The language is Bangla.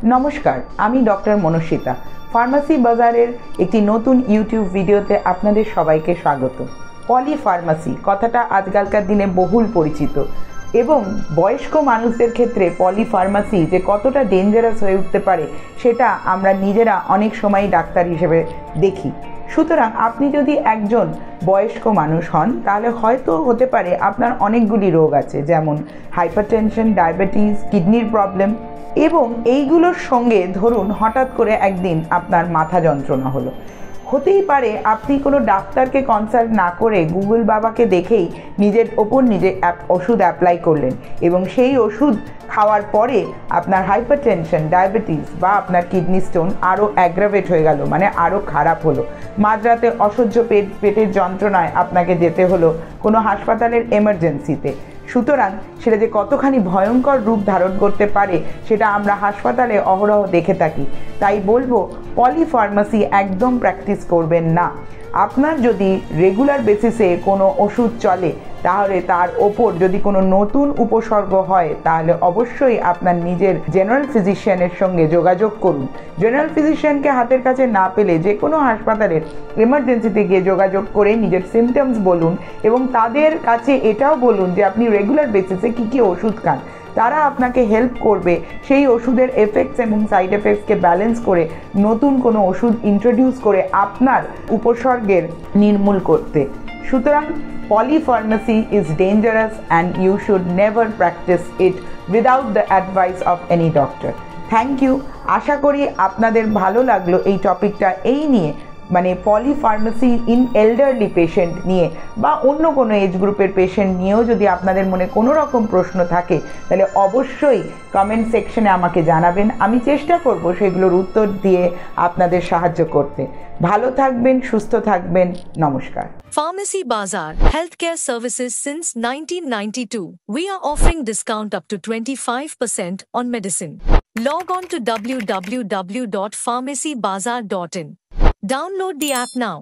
নমস্কার, আমি ডক্টর মনস্বিতা। ফার্মাসি বাজারের একটি নতুন ইউটিউব ভিডিওতে আপনাদের সবাইকে স্বাগত। পলিফার্মাসি কথাটা আজকালকার দিনে বহুল পরিচিত এবং বয়স্ক মানুষদের ক্ষেত্রে পলিফার্মাসি যে কতটা ডেঞ্জারাস হয়ে উঠতে পারে সেটা আমরা নিজেরা অনেক সময় ডাক্তার হিসেবে দেখি। সুতরাং আপনি যদি একজন বয়স্ক মানুষ হন তাহলে হয়তো হতে পারে আপনার অনেকগুলি রোগ আছে, যেমন হাইপারটেনশন, ডায়াবেটিস, কিডনির প্রবলেম, এবং এইগুলোর সঙ্গে ধরুন হঠাৎ করে একদিন আপনার মাথা যন্ত্রণা হলো। হতেই পারে আপনি কোনো ডাক্তারকে কনসাল্ট না করে গুগল বাবাকে দেখেই নিজের ওপর নিজে ওষুধ অ্যাপ্লাই করলেন এবং সেই ওষুধ খাওয়ার পরে আপনার হাইপারটেনশন, ডায়াবেটিস বা আপনার কিডনি স্টোন আরও অ্যাগ্রাভেট হয়ে গেল, মানে আরও খারাপ হলো। মাঝরাতে অসহ্য পেটের যন্ত্রণায় আপনাকে যেতে হলো কোনো হাসপাতালের এমার্জেন্সিতে। সুতরাং সেটা যে কতখানি ভয়ঙ্কর রূপ ধারণ করতে পারে সেটা আমরা হাসপাতালে অহরহ দেখে থাকি। তাই বলবো, পলিফার্মাসি একদম প্র্যাকটিস করবেন না। আপনার যদি রেগুলার বেসিসে কোনো ওষুধ চলে তাহলে তার ওপর যদি কোনো নতুন উপসর্গ হয় তাহলে অবশ্যই আপনার নিজের জেনারেল ফিজিশিয়ানের সঙ্গে যোগাযোগ করুন। জেনারেল ফিজিশিয়ানকে হাতের কাছে না পেলে যে কোনো হাসপাতালের এমার্জেন্সিতে গিয়ে যোগাযোগ করে নিজের সিমটমস বলুন এবং তাদের কাছে এটাও বলুন যে আপনি রেগুলার বেসিসে কী কী ওষুধ খান। তারা আপনাকে হেল্প করবে সেই ওষুধের এফেক্টস এবং সাইড এফেক্টসকে ব্যালেন্স করে নতুন কোনো ওষুধ ইন্ট্রোডিউস করে আপনার উপসর্গের নির্মূল করতে। সুতরাং polypharmacy is dangerous and you should never practice it without the advice of any doctor. Thank you. আশা করি আপনাদের ভালো লাগলো এই টপিকটা, এই নিয়ে মানে পলিফার্মাসি ইন এল্ডারলি পেশেন্ট নিয়ে বা অন্য কোনো এজ গ্রুপের পেশেন্ট নিয়েও যদি আপনাদের মনে কোনো রকম প্রশ্ন থাকে তাহলে অবশ্যই কমেন্ট সেকশনে আমাকে জানাবেন। আমি চেষ্টা করব সেগুলোর উত্তর দিয়ে আপনাদের সাহায্য করতে। ভালো থাকবেন, সুস্থ থাকবেন। নমস্কার। Pharmacy Bazaar, healthcare services since 1992. We are offering discount up to 25% on medicine. Log on to www.pharmacybazaar.in. Download the app now.